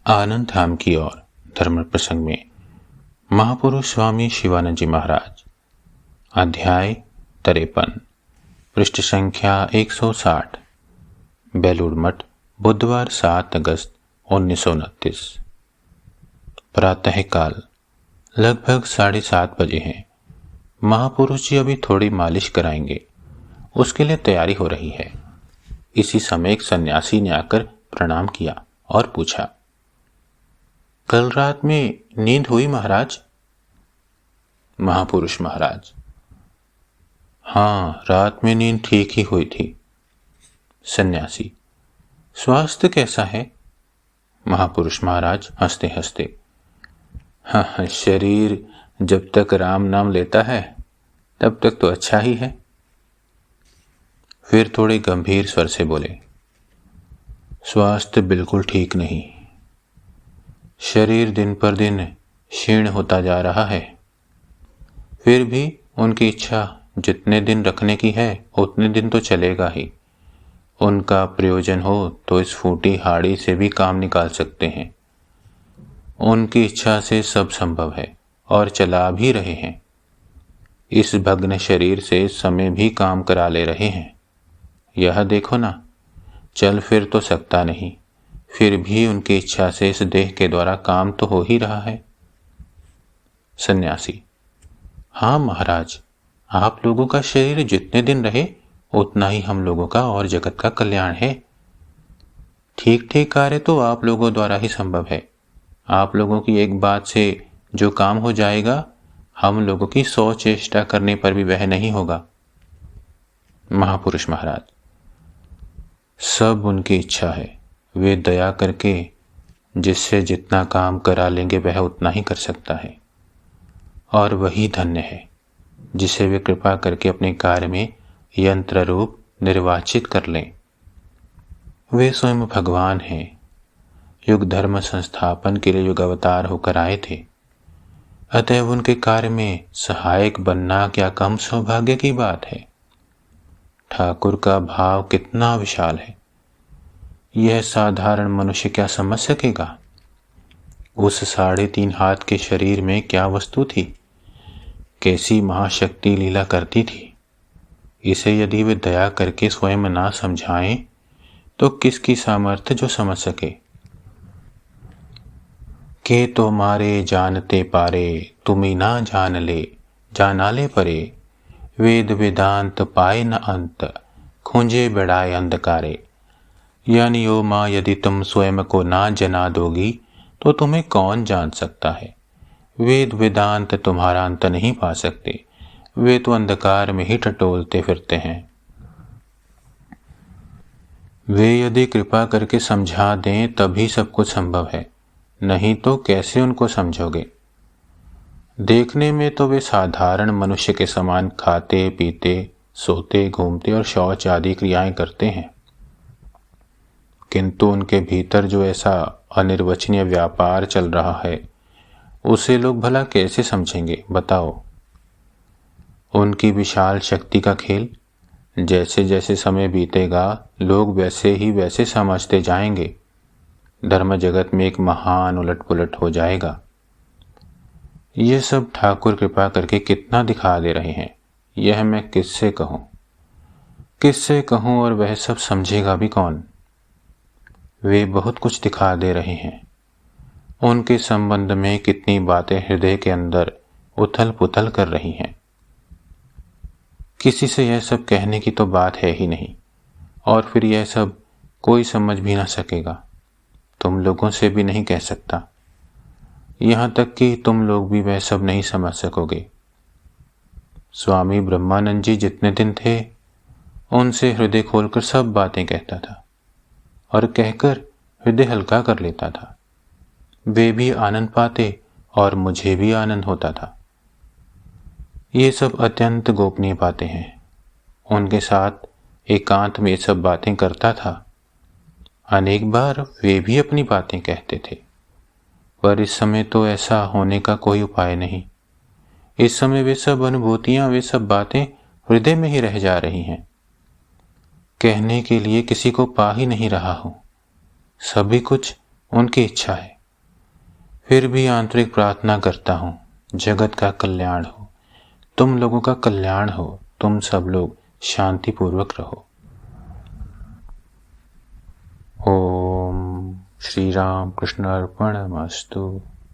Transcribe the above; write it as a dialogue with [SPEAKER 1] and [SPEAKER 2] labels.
[SPEAKER 1] आनंद धाम की ओर धर्म प्रसंग में महापुरुष स्वामी शिवानंद जी महाराज, अध्याय 53, पृष्ठ संख्या 160, बेलूर मठ, बुधवार 7 अगस्त 1929। प्रातः काल लगभग 7:30 बजे हैं। महापुरुष जी अभी थोड़ी मालिश कराएंगे, उसके लिए तैयारी हो रही है। इसी समय एक सन्यासी ने आकर प्रणाम किया और पूछा, कल रात में नींद हुई महाराज? महापुरुष महाराज, हाँ, रात में नींद ठीक ही हुई थी। सन्यासी, स्वास्थ्य कैसा है? महापुरुष महाराज हंसते हंसते, हाँ, शरीर जब तक राम नाम लेता है तब तक तो अच्छा ही है। फिर थोड़े गंभीर स्वर से बोले, स्वास्थ्य बिल्कुल ठीक नहीं, शरीर दिन पर दिन क्षीण होता जा रहा है। फिर भी उनकी इच्छा जितने दिन रखने की है उतने दिन तो चलेगा ही। उनका प्रयोजन हो तो इस फूटी हाड़ी से भी काम निकाल सकते हैं। उनकी इच्छा से सब संभव है और चला भी रहे हैं। इस भग्न शरीर से समय भी काम करा ले रहे हैं। यह देखो ना, चल फिर तो सकता नहीं, फिर भी उनकी इच्छा से इस देह के द्वारा काम तो हो ही रहा है। सन्यासी, हाँ महाराज, आप लोगों का शरीर जितने दिन रहे उतना ही हम लोगों का और जगत का कल्याण है। ठीक ठीक कार्य तो आप लोगों द्वारा ही संभव है। आप लोगों की एक बात से जो काम हो जाएगा, हम लोगों की 100 चेष्टा करने पर भी वह नहीं होगा। महापुरुष महाराज, सब उनकी इच्छा है। वे दया करके जिससे जितना काम करा लेंगे वह उतना ही कर सकता है, और वही धन्य है जिसे वे कृपा करके अपने कार्य में यंत्र रूप निर्वाचित कर लें। वे स्वयं भगवान हैं। युग धर्म संस्थापन के लिए युग अवतार होकर आए थे। अतएव उनके कार्य में सहायक बनना क्या कम सौभाग्य की बात है। ठाकुर का भाव कितना विशाल है, यह साधारण मनुष्य क्या समझ सकेगा। उस 3.5 हाथ के शरीर में क्या वस्तु थी, कैसी महाशक्ति लीला करती थी। इसे यदि वे दया करके स्वयं ना समझाएं तो किसकी सामर्थ्य जो समझ सके। के तो मारे जानते पारे, तुम्ही ना जान ले, जाना ले परे, वेद वेदांत पाए न अंत, खूंजे बढ़ाए अंधकारे। यानी ओ माँ, यदि तुम स्वयं को ना जना दोगी तो तुम्हें कौन जान सकता है। वेद वेदांत तुम्हारा अंत नहीं पा सकते, वे तो अंधकार में ही टटोलते फिरते हैं। वे यदि कृपा करके समझा दें तभी सब कुछ संभव है, नहीं तो कैसे उनको समझोगे। देखने में तो वे साधारण मनुष्य के समान खाते पीते सोते घूमते और शौच आदि क्रियाएं करते हैं, किंतु उनके भीतर जो ऐसा अनिर्वचनीय व्यापार चल रहा है उसे लोग भला कैसे समझेंगे, बताओ। उनकी विशाल शक्ति का खेल जैसे जैसे समय बीतेगा लोग वैसे ही वैसे समझते जाएंगे। धर्म जगत में एक महान उलट पुलट हो जाएगा। ये सब ठाकुर कृपा करके कितना दिखा दे रहे हैं, यह मैं किससे कहूं और वह सब समझेगा भी कौन। वे बहुत कुछ दिखा दे रहे हैं। उनके संबंध में कितनी बातें हृदय के अंदर उथल पुथल कर रही हैं। किसी से यह सब कहने की तो बात है ही नहीं, और फिर यह सब कोई समझ भी ना सकेगा। तुम लोगों से भी नहीं कह सकता, यहाँ तक कि तुम लोग भी वह सब नहीं समझ सकोगे। स्वामी ब्रह्मानंद जी जितने दिन थे उनसे हृदय खोलकर सब बातें कहता था और कहकर हृदय हल्का कर लेता था। वे भी आनंद पाते और मुझे भी आनंद होता था। ये सब अत्यंत गोपनीय बातें हैं। उनके साथ एकांत में ये सब बातें करता था। अनेक बार वे भी अपनी बातें कहते थे, पर इस समय तो ऐसा होने का कोई उपाय नहीं। इस समय वे सब अनुभूतियां, वे सब बातें हृदय में ही रह जा रही हैं। कहने के लिए किसी को पा ही नहीं रहा हूं। सभी कुछ उनकी इच्छा है। फिर भी आंतरिक प्रार्थना करता हूँ, जगत का कल्याण हो, तुम लोगों का कल्याण हो, तुम सब लोग शांतिपूर्वक रहो। ओम श्री राम कृष्ण अर्पणमस्तु।